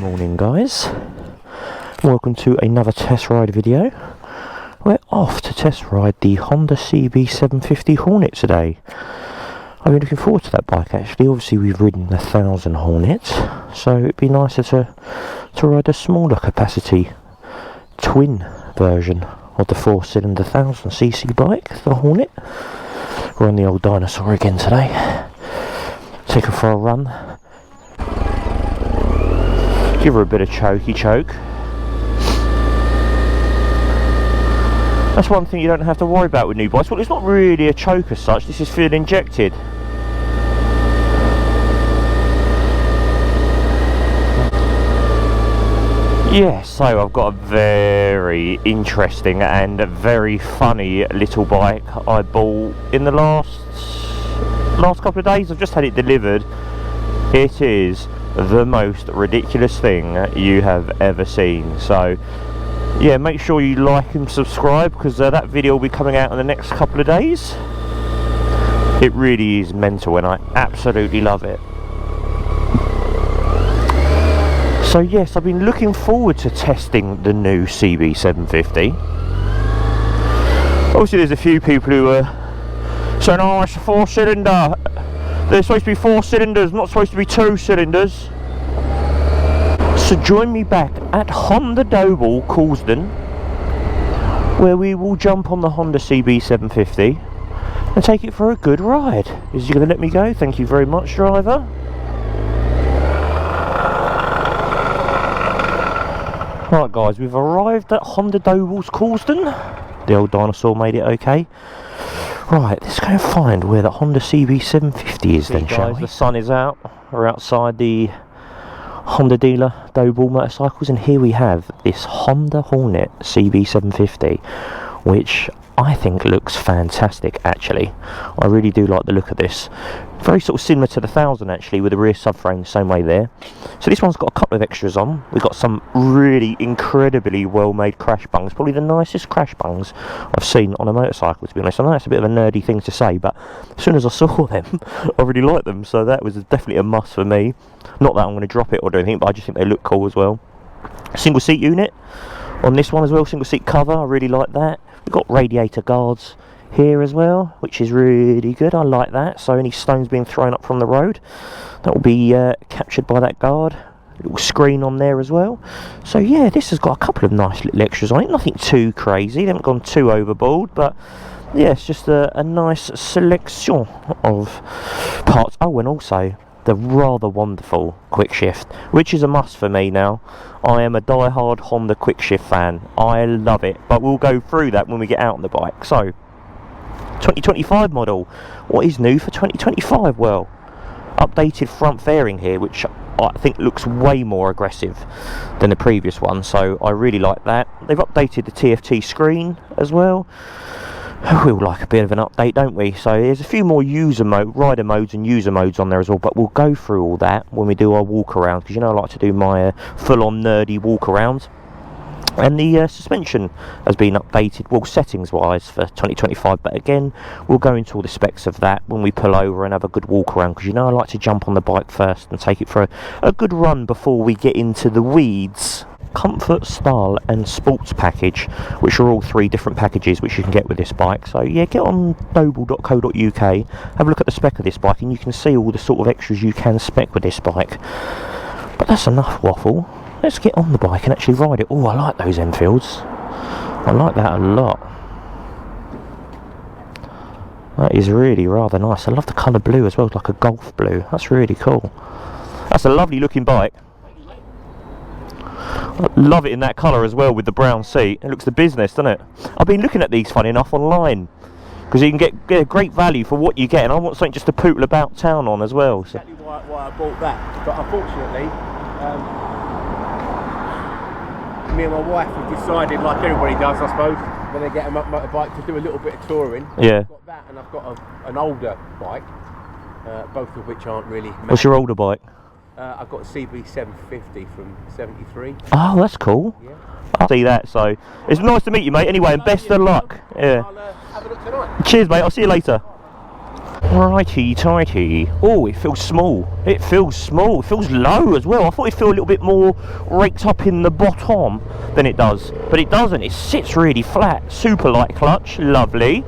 morning guys, welcome to another test ride video. We're off to test ride the Honda CB750 Hornet today. I've been looking forward to that bike actually. Obviously we've ridden the 1000 Hornet, so it'd be nicer to ride a smaller capacity twin version of the 4-cylinder 1000cc bike, the Hornet. We're on the old dinosaur again today. Take her for a run. Give her a bit of chokey choke. That's one thing you don't have to worry about with new bikes. Well, it's not really a choke as such, this is fuel injected. Yeah, so I've got a very interesting and very funny little bike I bought in the last couple of days. I've just had it delivered. It is the most ridiculous thing you have ever seen. So yeah, make sure you like and subscribe, because that video will be coming out in the next couple of days. It really is mental and I absolutely love it. So yes, I've been looking forward to testing the new CB750. Obviously there's a few people who are saying, oh, it's a 4-cylinder. There's supposed to be 4 cylinders, not supposed to be 2 cylinders. So join me back at Honda Doble, Coulsdon, where we will jump on the Honda CB750 and take it for a good ride. Is you going to let me go? Thank you very much, driver. Right guys, we've arrived at Honda Doble's Coulsdon. The old dinosaur made it okay. Right, let's go and find where the Honda CB750 is then, shall we? The sun is out. We're outside the Honda dealer, Doble Motorcycles, and here we have this Honda Hornet CB750, which I think looks fantastic actually. I really do like the look of this. Very sort of similar to the 1000 actually, with the rear subframe the same way there. So this one's got a couple of extras on. We've got some really incredibly well made crash bungs, probably the nicest crash bungs I've seen on a motorcycle, to be honest. I know that's a bit of a nerdy thing to say, but as soon as I saw them I really liked them, so that was definitely a must for me. Not that I'm going to drop it or do anything, but I just think they look cool as well. Single seat unit on this one as well, single seat cover, I really like that. We've got radiator guards here as well, which is really good. I like that. So any stones being thrown up from the road, that will be captured by that guard. A little screen on there as well. So yeah, this has got a couple of nice little extras on it. Nothing too crazy. They haven't gone too overboard, but yeah, it's just a nice selection of parts. Oh, and also the rather wonderful quick shift, which is a must for me now. I am a die-hard Honda quick shift fan. I love it, but we'll go through that when we get out on the bike. So 2025 model. What is new for 2025? Well, updated front fairing here, which I think looks way more aggressive than the previous one, so I really like that. They've updated the TFT screen as well. We all like a bit of an update, don't we? So there's a few more rider modes and user modes on there as well, but we'll go through all that when we do our walk around, because you know I like to do my full-on nerdy walk around. And the suspension has been updated, well, settings wise for 2025, but again we'll go into all the specs of that when we pull over and have a good walk around, because you know I like to jump on the bike first and take it for a good run before we get into the weeds. Comfort, style and sports package, which are all 3 different packages which you can get with this bike. So yeah, get on doble.co.uk, have a look at the spec of this bike, and you can see all the sort of extras you can spec with this bike. But that's enough waffle. Let's get on the bike and actually ride it. Oh, I like those Enfields. I like that a lot. That is really rather nice. I love the colour blue as well, like a golf blue. That's really cool. That's a lovely looking bike. I love it in that colour as well with the brown seat. It looks the business, doesn't it? I've been looking at these, funny enough, online, because you can get a great value for what you get, and I want something just to pootle about town on as well. So. Exactly why I bought that, but unfortunately me and my wife have decided, like everybody does I suppose, when they get a motorbike, to do a little bit of touring. Yeah. I've got that, and I've got an older bike, both of which aren't really massive. What's your older bike? I've got a CB750 from '73. Oh, that's cool. Yeah. I see that, so it's nice to meet you, mate, anyway, and best of luck. Yeah. I'll have a look tonight. Cheers, mate, I'll see you later. Righty tighty. Oh, it feels small. It feels small. It feels low as well. I thought it'd feel a little bit more raked up in the bottom than it does, but it doesn't. It sits really flat. Super light clutch. Lovely.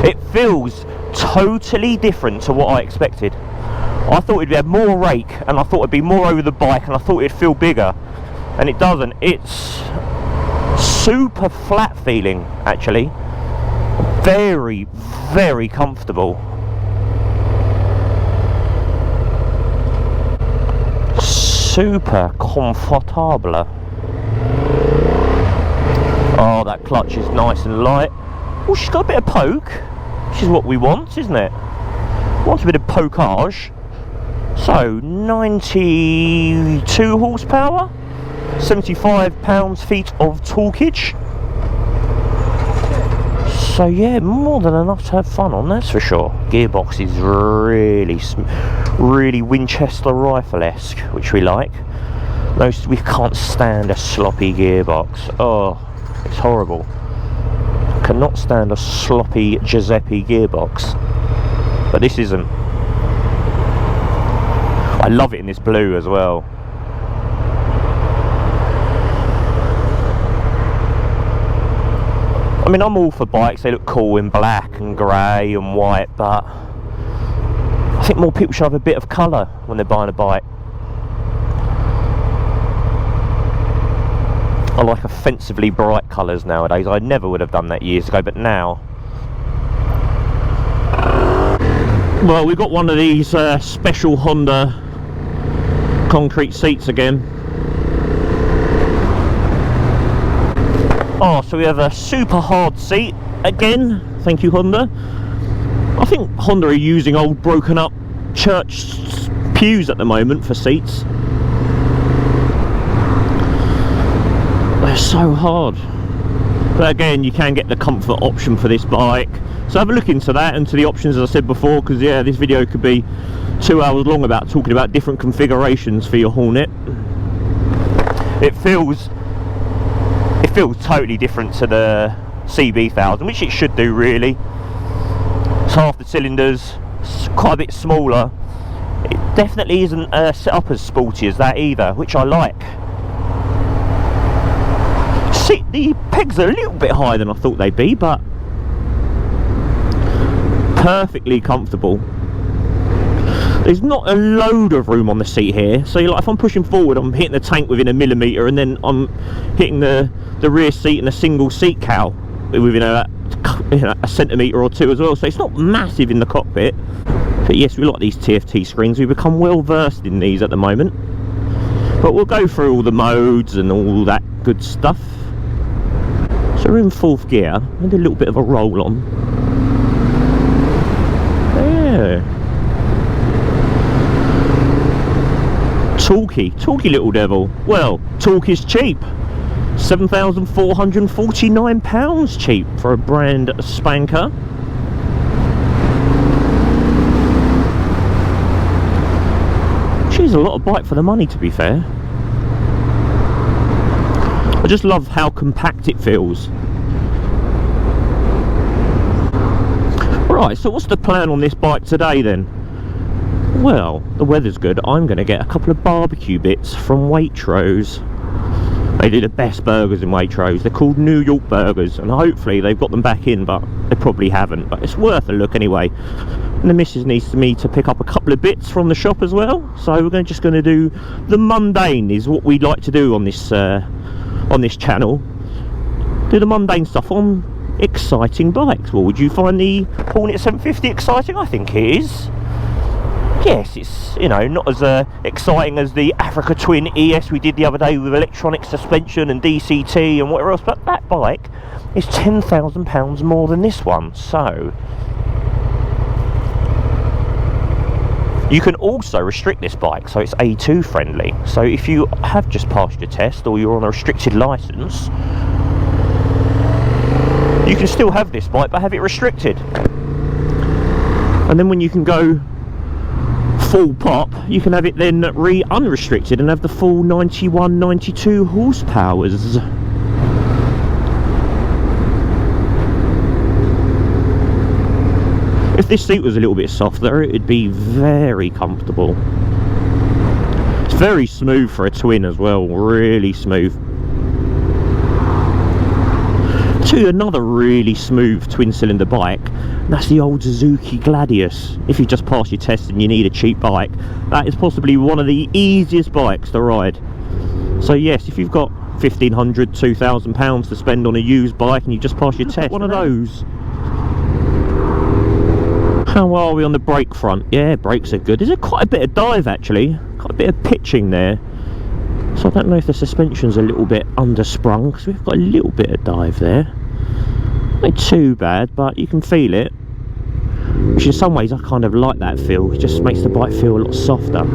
It feels totally different to what I expected. I thought it'd have more rake, and I thought it'd be more over the bike, and I thought it'd feel bigger, and it doesn't. It's super flat feeling, actually. Very, very comfortable. Super comfortable. Oh, that clutch is nice and light. Oh, she's got a bit of poke, which is what we want, isn't it? Want a bit of pokeage. So, 92 horsepower, 75 pounds-feet of torquage. So yeah, more than enough to have fun on, that's for sure. Gearbox is really Winchester rifle-esque, which we like. We can't stand a sloppy gearbox. Oh, it's horrible. Cannot stand a sloppy Giuseppe gearbox. But this isn't. I love it in this blue as well. I mean, I'm all for bikes, they look cool in black and grey and white, but I think more people should have a bit of colour when they're buying a bike. I like offensively bright colours nowadays. I never would have done that years ago, but now. Well, we've got one of these special Honda concrete seats again. Oh, so we have a super hard seat again. Thank you, Honda. I think Honda are using old broken up church pews at the moment for seats. They're so hard. But again, you can get the comfort option for this bike. So have a look into that and to the options, as I said before, because yeah, this video could be 2 hours long about talking about different configurations for your Hornet. It feels totally different to the CB1000, which it should do really. It's half the cylinders, it's quite a bit smaller. It definitely isn't set up as sporty as that either, which I like. See, the pegs are a little bit higher than I thought they'd be, but perfectly comfortable. There's not a load of room on the seat here, so like if I'm pushing forward, I'm hitting the tank within a millimetre, and then I'm hitting the rear seat in a single seat cowl within a centimetre or two as well. So it's not massive in the cockpit. But yes, we like these TFT screens. We've become well versed in these at the moment. But we'll go through all the modes and all that good stuff. So we're in 4th gear. I did a little bit of a roll on. Yeah. Torquey little devil. Well, torque is cheap. £7,449 cheap for a brand spanker. She's a lot of bike for the money, to be fair. I just love how compact it feels. Right, so what's the plan on this bike today then? Well, the weather's good. I'm going to get a couple of barbecue bits from Waitrose. They do the best burgers in Waitrose. They're called New York burgers, and hopefully they've got them back in, but they probably haven't. But it's worth a look anyway. And the missus needs me to pick up a couple of bits from the shop as well. So we're just going to do the mundane, is what we like to do on this channel. Do the mundane stuff on exciting bikes. Well, would you find the Hornet 750 exciting? I think it is. Yes, it's, you know, not as exciting as the Africa Twin ES we did the other day with electronic suspension and DCT and whatever else, but that bike is £10,000 more than this one. So you can also restrict this bike, so it's A2 friendly. So if you have just passed your test or you're on a restricted license, you can still have this bike but have it restricted. And then when you can go full pop, you can have it then unrestricted and have the full 91, 92 horsepowers. If this seat was a little bit softer, it'd be very comfortable. It's very smooth for a twin as well, really smooth. To another really smooth twin cylinder bike, and that's the old Suzuki Gladius. If you just passed your test and you need a cheap bike, that is possibly one of the easiest bikes to ride. So yes, if you've got £1,500, £2,000 to spend on a used bike and you just pass your test, one of those. How are we on the brake front? Yeah, brakes are good. There's quite a bit of dive actually, quite a bit of pitching there. So I don't know if the suspension's a little bit undersprung, because we've got a little bit of dive there. Not too bad, but you can feel it. Which in some ways I kind of like that feel. It just makes the bike feel a lot softer.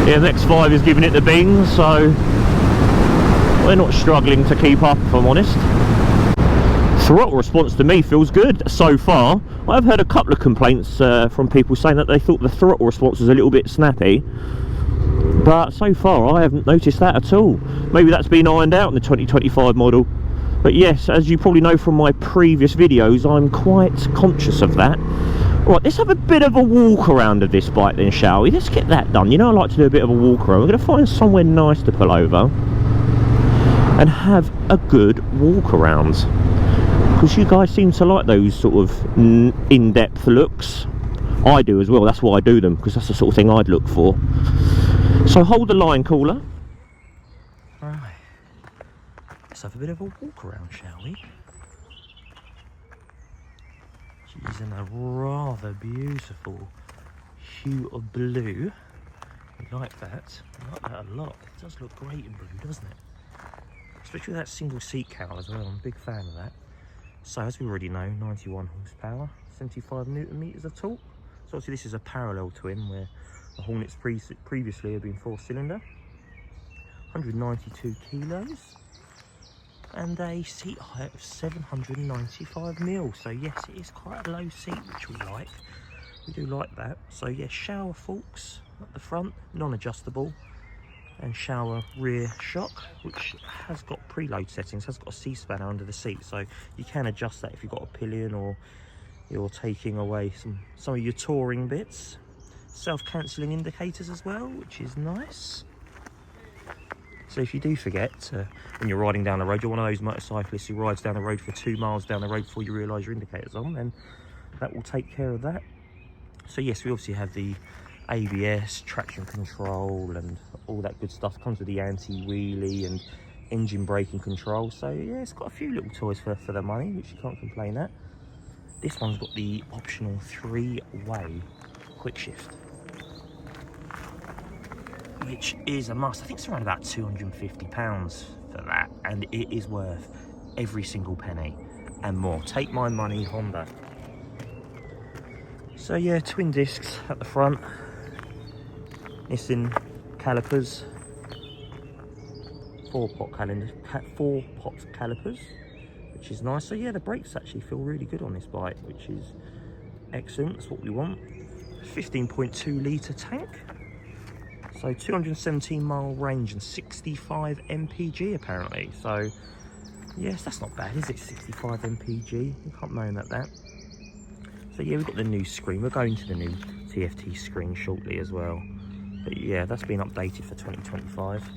Yeah, the X5 is giving it the bing, so we're not struggling to keep up, if I'm honest. Throttle response to me feels good so far. I've heard a couple of complaints from people saying that they thought the throttle response was a little bit snappy, but so far I haven't noticed that at all. Maybe that's been ironed out in the 2025 model. But yes, as you probably know from my previous videos, I'm quite conscious of that. Right, let's have a bit of a walk around of this bike then, shall we? Let's get that done. You know I like to do a bit of a walk around. We're going to find somewhere nice to pull over and have a good walk around, because you guys seem to like those sort of in-depth looks. I do as well. That's why I do them, because that's the sort of thing I'd look for. So hold the line, caller. Right, let's have a bit of a walk around, shall we? She's in a rather beautiful hue of blue. I like that. I like that a lot. It does look great in blue, doesn't it? Especially with that single seat cowl as well. I'm a big fan of that. So as we already know, 91 horsepower, 75 newton meters of torque. So obviously this is a parallel twin, where the Hornets previously had been 4-cylinder. 192 kilos. And a seat height of 795 mil. So yes, it is quite a low seat, which we like. We do like that. So yes, shower forks at the front, non-adjustable, and shower rear shock, which has got preload settings, has got a C-spanner under the seat, so you can adjust that if you've got a pillion or you're taking away some of your touring bits. Self-cancelling indicators as well, which is nice. So if you do forget, when you're riding down the road, you're one of those motorcyclists who rides down the road for 2 miles down the road before you realise your indicator's on, then that will take care of that. So yes, we obviously have the ABS, traction control and all that good stuff. Comes with the anti-wheelie and engine braking control. So yeah, it's got a few little toys for the money, which you can't complain at. This one's got the optional 3-way quick shift, which is a must. I think it's around about £250 for that, and it is worth every single penny and more. Take my money, Honda. So yeah, twin discs at the front, Nissan calipers, 4-pot calipers, which is nice. So yeah, the brakes actually feel really good on this bike, which is excellent. That's what we want. 15.2 litre tank. So 217 mile range and 65 mpg apparently. So yes, that's not bad, is it? 65 mpg, you can't moan at that. So yeah, we've got the new screen. We're going to the new TFT screen shortly as well. But yeah, that's been updated for 2025.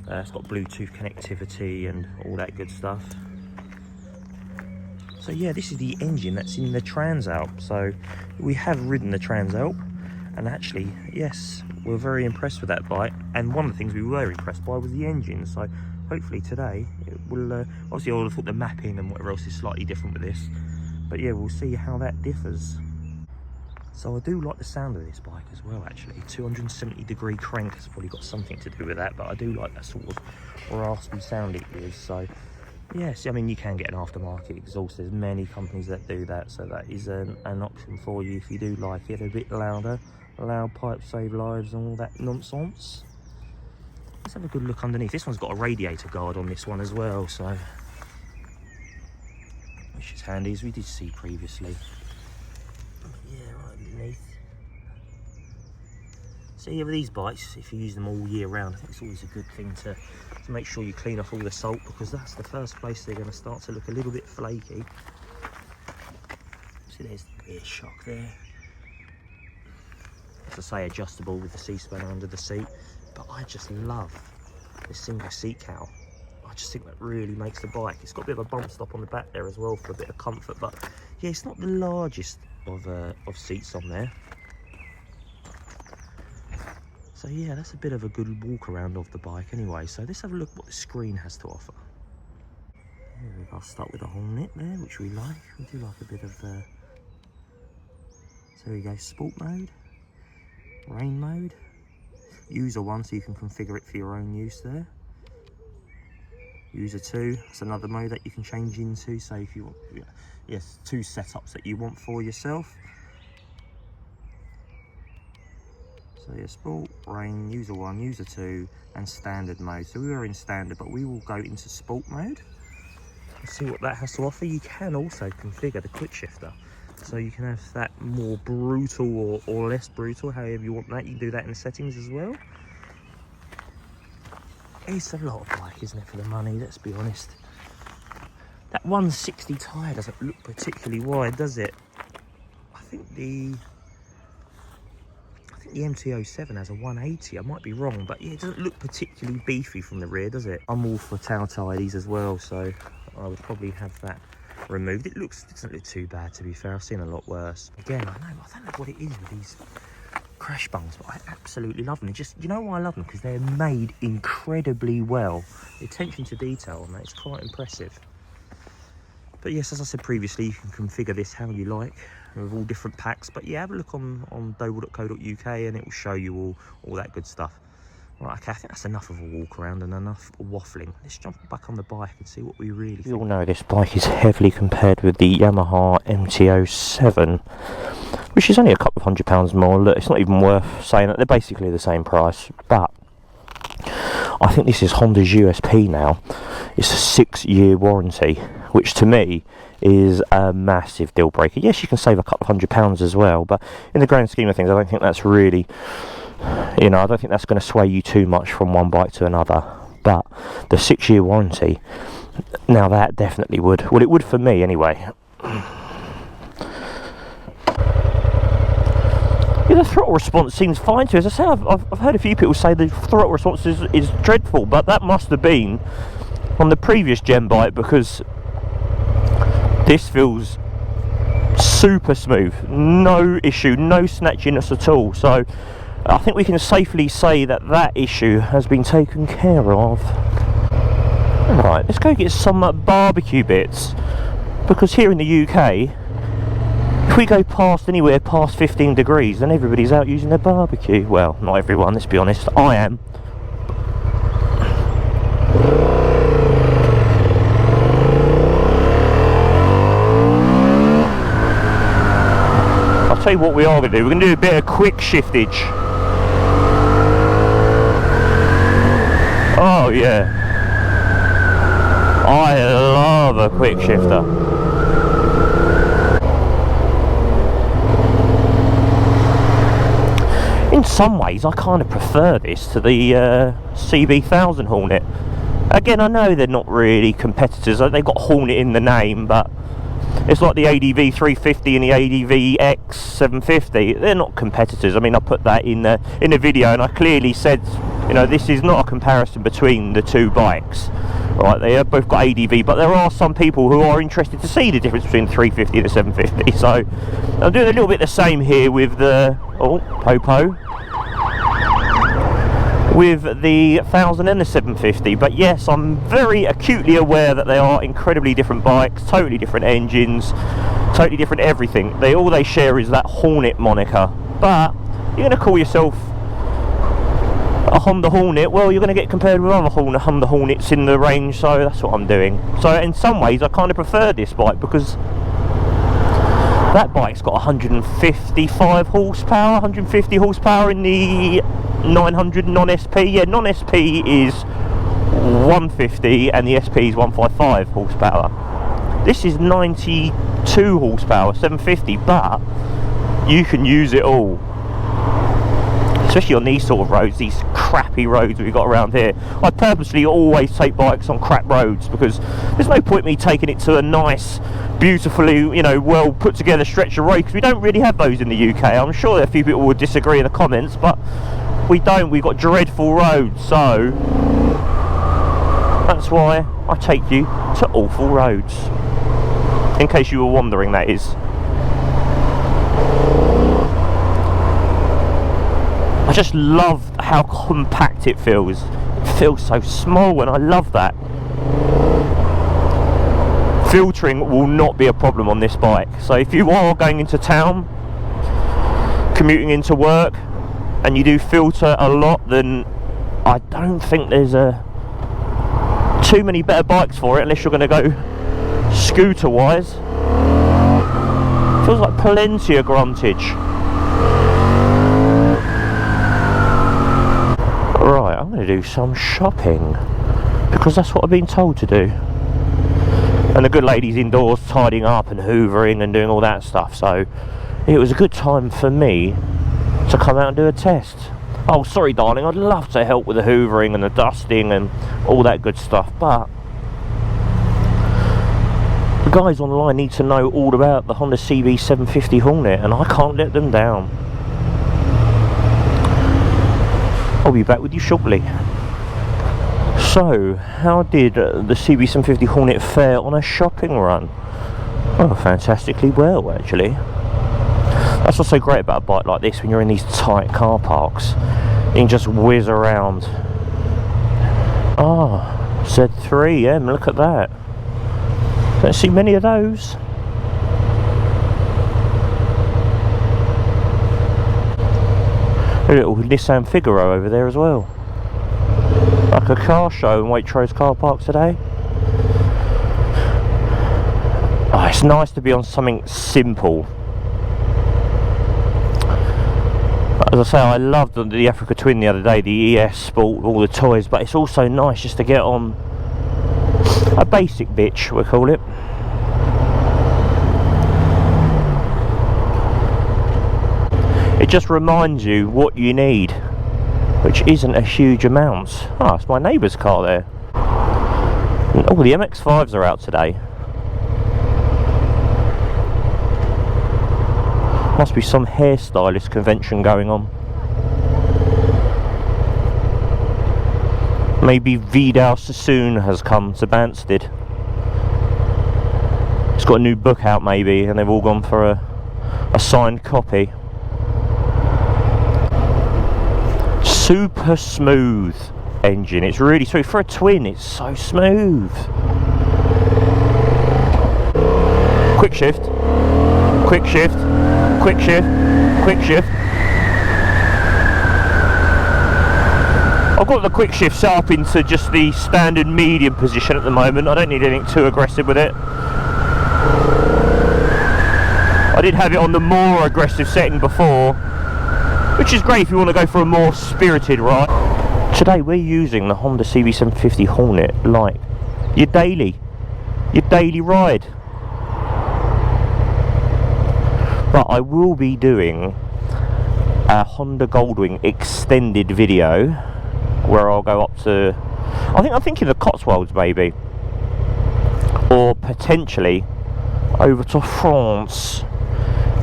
It's got Bluetooth connectivity and all that good stuff. So yeah, this is the engine that's in the Transalp. So we have ridden the Transalp, and actually, yes, we're very impressed with that bike. And one of the things we were impressed by was the engine. So hopefully today it will, obviously I would have thought the mapping and whatever else is slightly different with this. But yeah, we'll see how that differs. So I do like the sound of this bike as well, actually. 270-degree crank has probably got something to do with that, but I do like that sort of raspy sound it is. So yes, I mean, you can get an aftermarket exhaust. There's many companies that do that, so that is an option for you if you do like it a bit louder. Loud pipes save lives and all that nonsense. Let's have a good look underneath. This one's got a radiator guard on this one as well, so which is handy, as we did see previously. Yeah, right underneath. So yeah, with these bikes, if you use them all year round, I think it's always a good thing to make sure you clean off all the salt, because that's the first place they're going to start to look a little bit flaky. See, there's the rear shock there. As I say, adjustable with the C-spanner under the seat. But I just love this single seat cowl. I just think that really makes the bike. It's got a bit of a bump stop on the back there as well for a bit of comfort, but yeah, it's not the largest of seats on there. So yeah, that's a bit of a good walk around of the bike anyway. So let's have a look what the screen has to offer. I'll start with the Hornet there, which we like. We do like a bit of so there we go, sport mode, rain mode, user 1, so you can configure it for your own use there. User 2, that's another mode that you can change into, so if you want, yes, 2 setups that you want for yourself. So yeah, sport, rain, user 1, user 2, and standard mode. So we are in standard, but we will go into sport mode and see what that has to offer. You can also configure the quick shifter, so you can have that more brutal or less brutal, however you want that. You can do that in the settings as well. It's a lot of bike, isn't it, for the money, let's be honest. That 160 tyre doesn't look particularly wide, does it? I think the MT-07 has a 180, I might be wrong, but yeah, it doesn't look particularly beefy from the rear, does it? I'm all for tail tidies as well, so I would probably have that removed. It doesn't look too bad, to be fair. I've seen a lot worse. Again, I don't know what it is with these crash bungs, but I absolutely love them. You know why I love them? Because they're made incredibly well. The attention to detail on that is quite impressive. But yes, as I said previously, you can configure this how you like with all different packs. But yeah, have a look on doble.co.uk and it will show you all that good stuff. Right, okay, I think that's enough of a walk around and enough waffling. Let's jump back on the bike and see what we really think. You all know this bike is heavily compared with the Yamaha MT-07, which is only a couple of £100 more. Look, it's not even worth saying that they're basically the same price, but I think this is Honda's USP now. It's a 6-year warranty, which to me is a massive deal breaker. Yes, you can save a couple of £100 as well, but in the grand scheme of things, I don't think that's really, I don't think that's going to sway you too much from one bike to another. But the 6-year warranty, now that definitely would. Well, it would for me anyway. Yeah, the throttle response seems fine to us. As I say, I've heard a few people say the throttle response is dreadful, but that must have been on the previous gen bike, because this feels super smooth, no issue, no snatchiness at all. So I think we can safely say that issue has been taken care of. Right, let's go get some barbecue bits, because here in the UK, if we go anywhere past 15 degrees, then everybody's out using their barbecue. Well, not everyone, let's be honest, I am. I'll tell you what we are going to do. We're going to do a bit of quick shiftage. Oh yeah, I love a quick shifter. In some ways I kind of prefer this to the CB750 Hornet. Again, I know they're not really competitors, they've got Hornet in the name, but it's like the ADV 350 and the ADV X750. They're not competitors. I mean, I put that in the video, and I clearly said, this is not a comparison between the two bikes. Right, they have both got ADV, but there are some people who are interested to see the difference between the 350 and the 750. So I'm doing a little bit the same here with the Popo, with the 1000 and the 750. But yes, I'm very acutely aware that they are incredibly different bikes, totally different engines, totally different everything. All they share is that Hornet moniker. But you're going to call yourself a Honda Hornet, well, you're going to get compared with other Honda Hornets in the range, so that's what I'm doing. So in some ways I kind of prefer this bike, because that bike's got 155 horsepower, 150 horsepower in the 900 non-SP. Yeah, non-SP is 150 and the SP is 155 horsepower. This is 92 horsepower, 750, but you can use it all. especially on these sort of roads, these crappy roads we've got around here. I purposely always take bikes on crap roads because there's no point me taking it to a nice, beautifully, you know, well put together stretch of road, because we don't really have those in the UK. I'm sure that a few people would disagree in the comments, but we don't. We've got dreadful roads, so that's why I take you to awful roads. In case you were wondering, that is. I just love how compact it feels. It feels so small, and I love that. Filtering will not be a problem on this bike. So if you are going into town, commuting into work, and you do filter a lot, then I don't think there's too many better bikes for it, unless you're going to go scooter wise. Feels like plenty of gruntage. Right, I'm going to do some shopping because that's what I've been told to do. And the good lady's indoors tidying up and hoovering and doing all that stuff, so it was a good time for me to come out and do a test. Oh, sorry darling, I'd love to help with the hoovering and the dusting and all that good stuff, but the guys online need to know all about the Honda CB750 Hornet, and I can't let them down. I'll be back with you shortly. So, how did the CB750 Hornet fare on a shopping run? Oh, fantastically well, actually. That's what's so great about a bike like this. When you're in these tight car parks, you can just whiz around. Ah, Z3M, look at that. Don't see many of those. A little Nissan Figaro over there as well. Like a car show in Waitrose car park today. Oh, it's nice to be on something simple. As I say, I loved the Africa Twin the other day, the ES Sport, all the toys, but it's also nice just to get on a basic bitch, we'll call it. It just reminds you what you need, which isn't a huge amount. Ah, it's my neighbour's car there. And, oh, the MX-5s are out today. Must be some hairstylist convention going on. Maybe Vidal Sassoon has come to Banstead. He's got a new book out maybe, and they've all gone for a signed copy. Super smooth engine. It's really smooth. For a twin, it's so smooth. Quick shift. Quick shift. Quick shift. Quick shift. I've got the quick shift set up into just the standard medium position at the moment. I don't need anything too aggressive with it. I did have it on the more aggressive setting before, which is great if you want to go for a more spirited ride. Today we're using the Honda CB750 Hornet like your daily ride. But I will be doing a Honda Goldwing extended video where I'll go up to, I'm thinking the Cotswolds maybe, or potentially over to France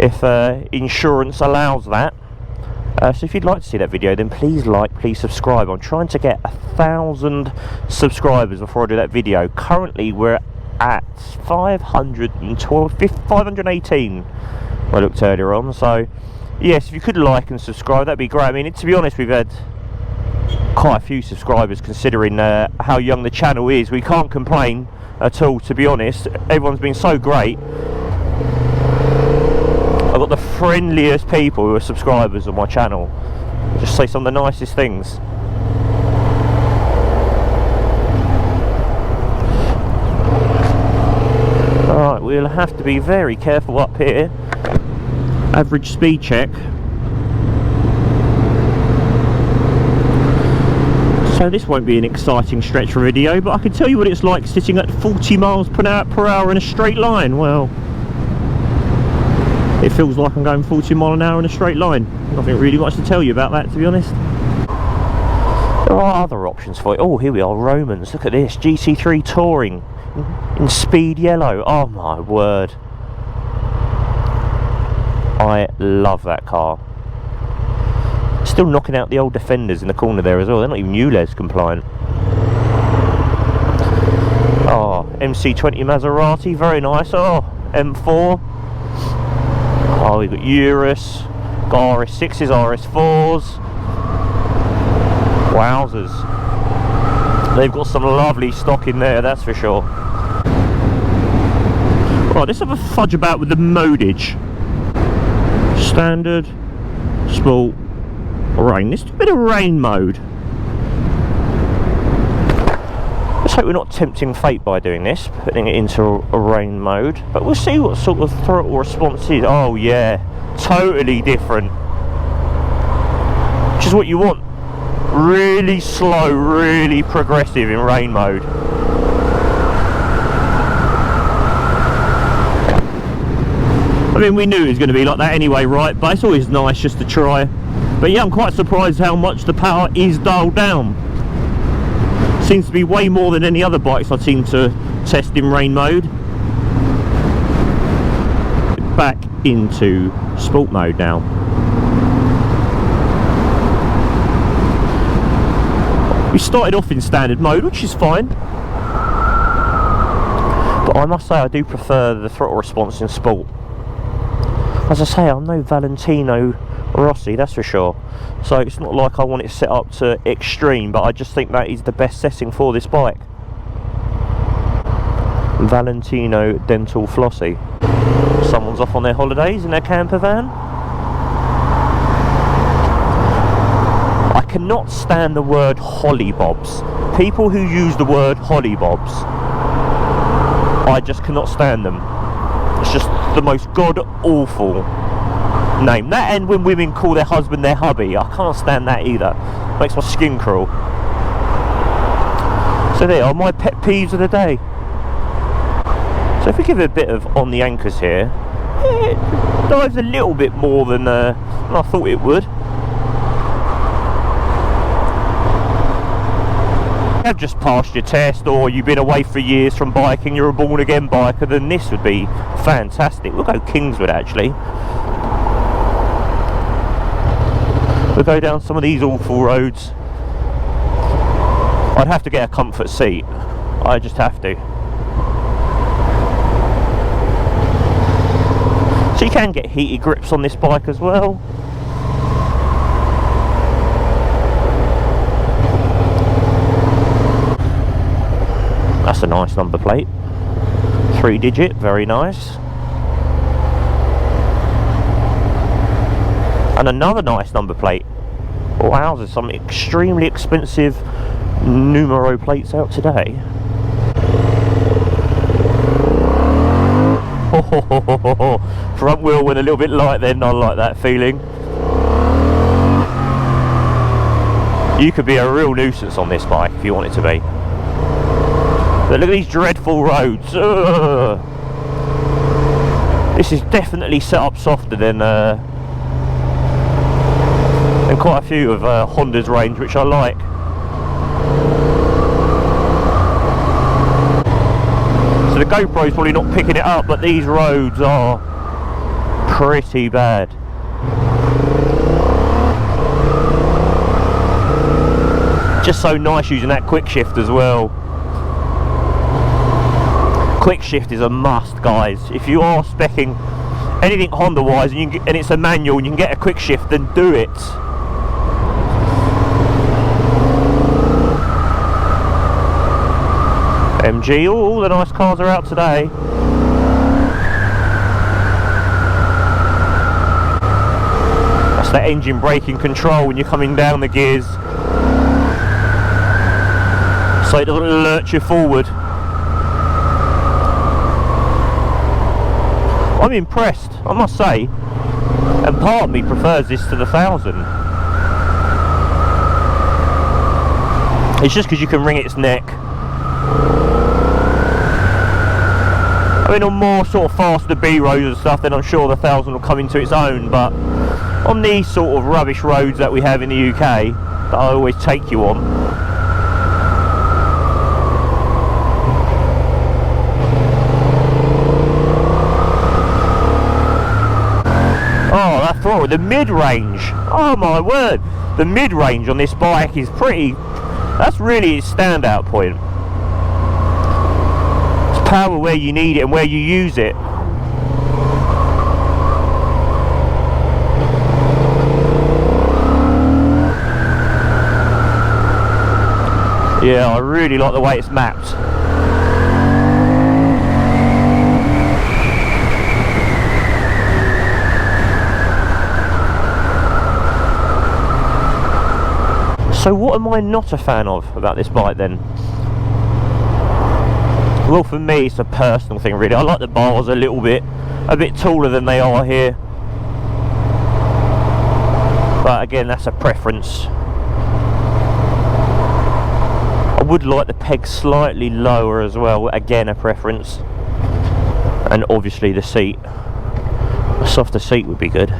if insurance allows that. So if you'd like to see that video, then please like, please subscribe. I'm trying to get 1,000 subscribers before I do that video. Currently we're at 518 I looked earlier on, so yes, if you could like and subscribe, that'd be great. I mean, to be honest, we've had quite a few subscribers considering how young the channel is. We can't complain at all, to be honest. Everyone's been so great. I've got the friendliest people who are subscribers on my channel. Just say some of the nicest things. Alright, we'll have to be very careful up here. Average speed check. So this won't be an exciting stretch for a video, but I can tell you what it's like sitting at 40 miles per hour in a straight line. Well, It feels like I'm going 40 mile an hour in a straight line. Nothing really much to tell you about that, to be honest. There are other options for it. Oh, here we are, Romans. Look at this, GT3 Touring in speed yellow. Oh my word. I love that car. Still knocking out the old Defenders in the corner there as well. They're not even ULEZ compliant. Oh, MC20 Maserati, very nice. Oh, M4. Oh, we've got Urus, got RS6s, RS4s. Wowzers. They've got some lovely stock in there, that's for sure. Right, let's have a fudge about with the modage. Standard, Sport, Rain. Let's do a bit of Rain mode. Let's hope we're not tempting fate by doing this, putting it into a Rain mode. But we'll see what sort of throttle response is. Oh yeah, totally different. Which is what you want. Really slow, really progressive in Rain mode. I mean, we knew it was going to be like that anyway, right? But it's always nice just to try. But yeah, I'm quite surprised how much the power is dialed down. Seems to be way more than any other bikes I've seen to test in Rain mode. Back into Sport mode now. We started off in standard mode, which is fine. But I must say I do prefer the throttle response in Sport. As I say, I'm no Valentino Rossi, that's for sure. So it's not like I want it set up to extreme, but I just think that is the best setting for this bike. Valentino Dental Flossie. Someone's off on their holidays in their camper van. I cannot stand the word hollybobs. People who use the word hollybobs, I just cannot stand them. It's just the most god-awful name. That, and when women call their husband their hubby, I can't stand that either. Makes my skin crawl. So there are my pet peeves of the day. So if we give it a bit of on the anchors here, it dives a little bit more than I thought it would. Have just passed your test, or you've been away for years from biking, you're a born again biker, then this would be fantastic. We'll go Kingswood actually. We'll go down some of these awful roads. I'd have to get a comfort seat. I just have to. So you can get heated grips on this bike as well. That's a nice number plate. 3-digit, very nice. And another nice number plate. Wow, there's some extremely expensive numero plates out today. Front wheel went a little bit light then, I like that feeling. You could be a real nuisance on this bike if you want it to be. But look at these dreadful roads. Ugh. This is definitely set up softer than quite a few of Honda's range, which I like. So the GoPro's probably not picking it up, but these roads are pretty bad. Just so nice using that quick shift as well. Quick shift is a must, guys. If you are speccing anything Honda wise and it's a manual and you can get a quick shift, then do it. MG, all the nice cars are out today. That's that engine braking control when you're coming down the gears, so it doesn't lurch you forward. I'm impressed, I must say, and part of me prefers this to the 1000. It's just because you can wring its neck. I mean, on more sort of faster B roads and stuff, then I'm sure the 1000 will come into its own, but on these sort of rubbish roads that we have in the UK, that I always take you on, oh, that throttle, the mid-range, oh my word, the mid-range on this bike is pretty, that's really its standout point. It's power where you need it and where you use it. Yeah, I really like the way it's mapped. So what am I not a fan of about this bike then? Well, for me it's a personal thing really. I like the bars a bit taller than they are here. But again, that's a preference. I would like the pegs slightly lower as well, again a preference. And obviously the seat, a softer seat would be good.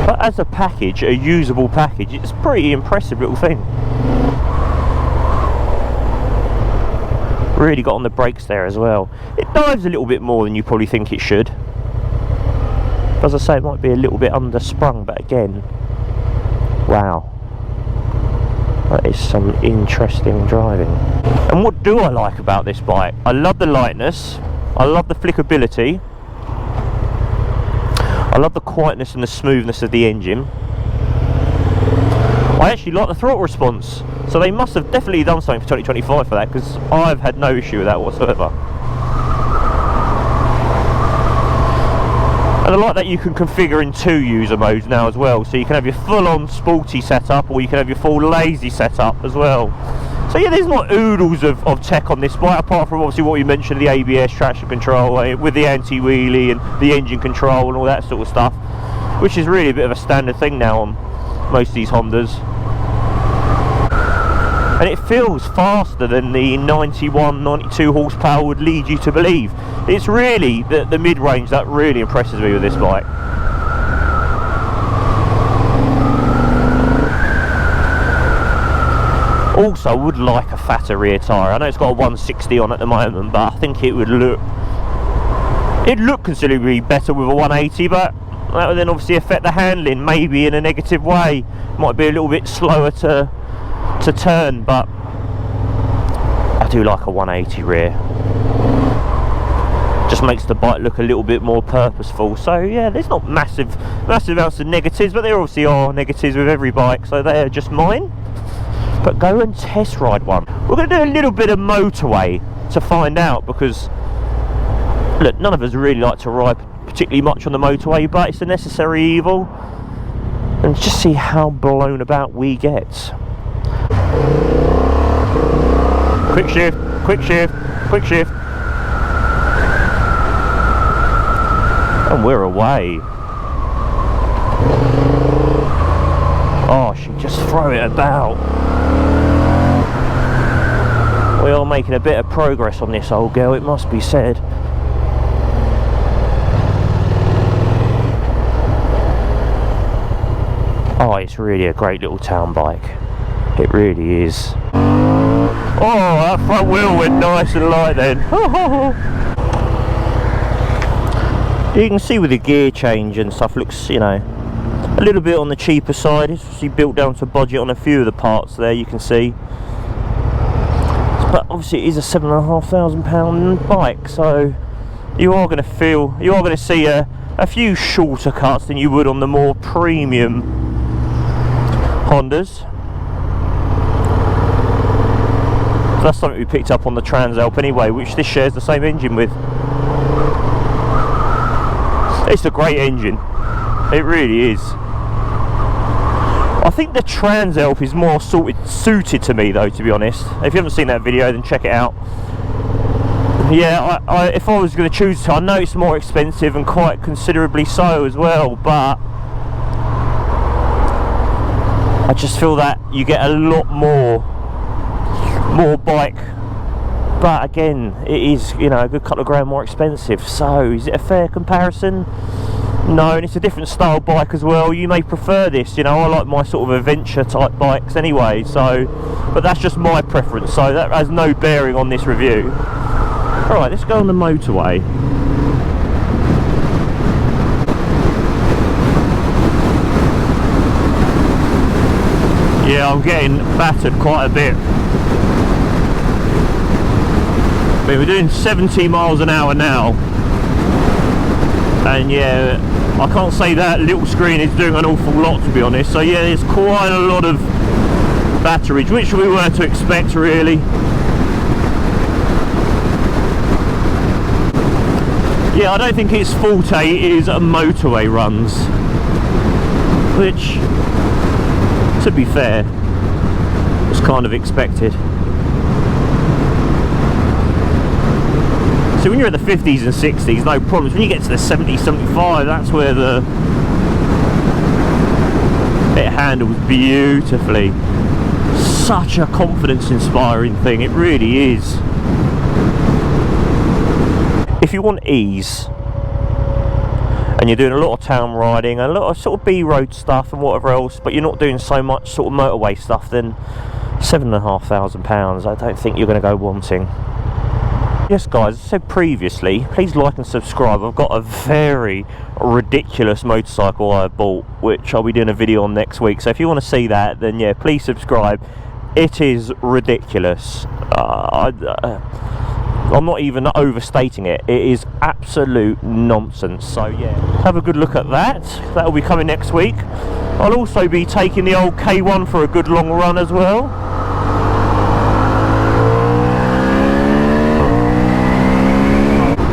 But as a package, a usable package, it's a pretty impressive little thing. Really got on the brakes there as well. It dives a little bit more than you probably think it should. As I say, it might be a little bit undersprung, but again, wow, that is some interesting driving. And what do I like about this bike? I love the lightness, I love the flickability, I love the quietness and the smoothness of the engine. I actually like the throttle response, so they must have definitely done something for 2025 for that, because I've had no issue with that whatsoever. And I like that you can configure in 2 user modes now as well, so you can have your full-on sporty setup, or you can have your full lazy setup as well. So yeah, there's not oodles of tech on this bike, apart from obviously what you mentioned, the ABS, traction control, with the anti-wheelie and the engine control and all that sort of stuff, which is really a bit of a standard thing now on most of these Hondas. And it feels faster than the 91, 92 horsepower would lead you to believe. It's really the mid-range that really impresses me with this bike. Also, I would like a fatter rear tyre. I know it's got a 160 on at the moment, but I think it'd look considerably better with a 180, but that would then obviously affect the handling, maybe in a negative way. Might be a little bit slower to turn, but I do like a 180 rear. Just makes the bike look a little bit more purposeful. So yeah, there's not massive amounts of negatives, but there obviously are negatives with every bike, so they are just mine. But go and test ride one. We're going to do a little bit of motorway to find out, because look, none of us really like to ride particularly much on the motorway, but it's a necessary evil, and just see how blown about we get. Quick shift, quick shift, quick shift. And we're away. Oh, she just threw it about. We are making a bit of progress on this old girl, it must be said. Oh, it's really a great little town bike. It really is. Oh, that front wheel went nice and light then. You can see with the gear change and stuff, looks, you know, a little bit on the cheaper side. It's obviously built down to budget on a few of the parts there, you can see. But obviously it is a £7,500 bike, so you are going to see a few shorter cuts than you would on the more premium Hondas. So that's something we picked up on the Transalp anyway, which this shares the same engine with. It's a great engine, it really is. I think the Transalp is more suited to me though, to be honest. If you haven't seen that video, then check it out. Yeah, if I was going to choose, I know it's more expensive and quite considerably so as well, but I just feel that you get a lot more more bike, but again, it is, you know, a good couple of grand more expensive. So is it a fair comparison? No, and it's a different style bike as well. You may prefer this, you know, I like my sort of adventure type bikes anyway, so, but that's just my preference, so that has no bearing on this review. Alright, let's go on the motorway. Yeah, I'm getting battered quite a bit. But we're doing 70 miles an hour now, and yeah, I can't say that little screen is doing an awful lot, to be honest. So yeah, there's quite a lot of batterage, which we were to expect really. Yeah, I don't think its forte is motorway runs, which, to be fair, was kind of expected. So when you're at the 50s and 60s, no problems. When you get to the 70s, 75, that's where it handles beautifully. Such a confidence inspiring thing, it really is. If you want ease, and you're doing a lot of town riding, a lot of sort of B-road stuff and whatever else, but you're not doing so much sort of motorway stuff, then £7,500, I don't think you're going to go wanting. Yes guys, as I said previously, please like and subscribe. I've got a very ridiculous motorcycle I bought, which I'll be doing a video on next week, so if you want to see that, then yeah, please subscribe. It is ridiculous. I'm not even overstating it. It is absolute nonsense. So yeah, have a good look at that. That'll be coming next week. I'll also be taking the old K1 for a good long run as well.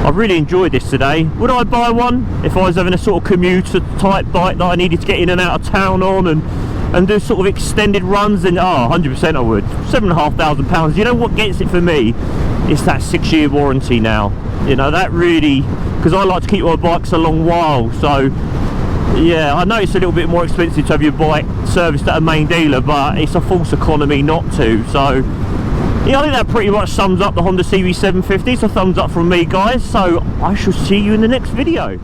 I really enjoyed this today. Would I buy one if I was having a sort of commuter type bike that I needed to get in and out of town on and do sort of extended runs? Then 100% I would. £7,500. You know what gets it for me? It's that 6-year warranty now. You know, that really, because I like to keep my bikes a long while, so yeah, I know it's a little bit more expensive to have your bike serviced at a main dealer, but it's a false economy not to. So yeah, I think that pretty much sums up the Honda CB750. It's a thumbs up from me guys, so I shall see you in the next video.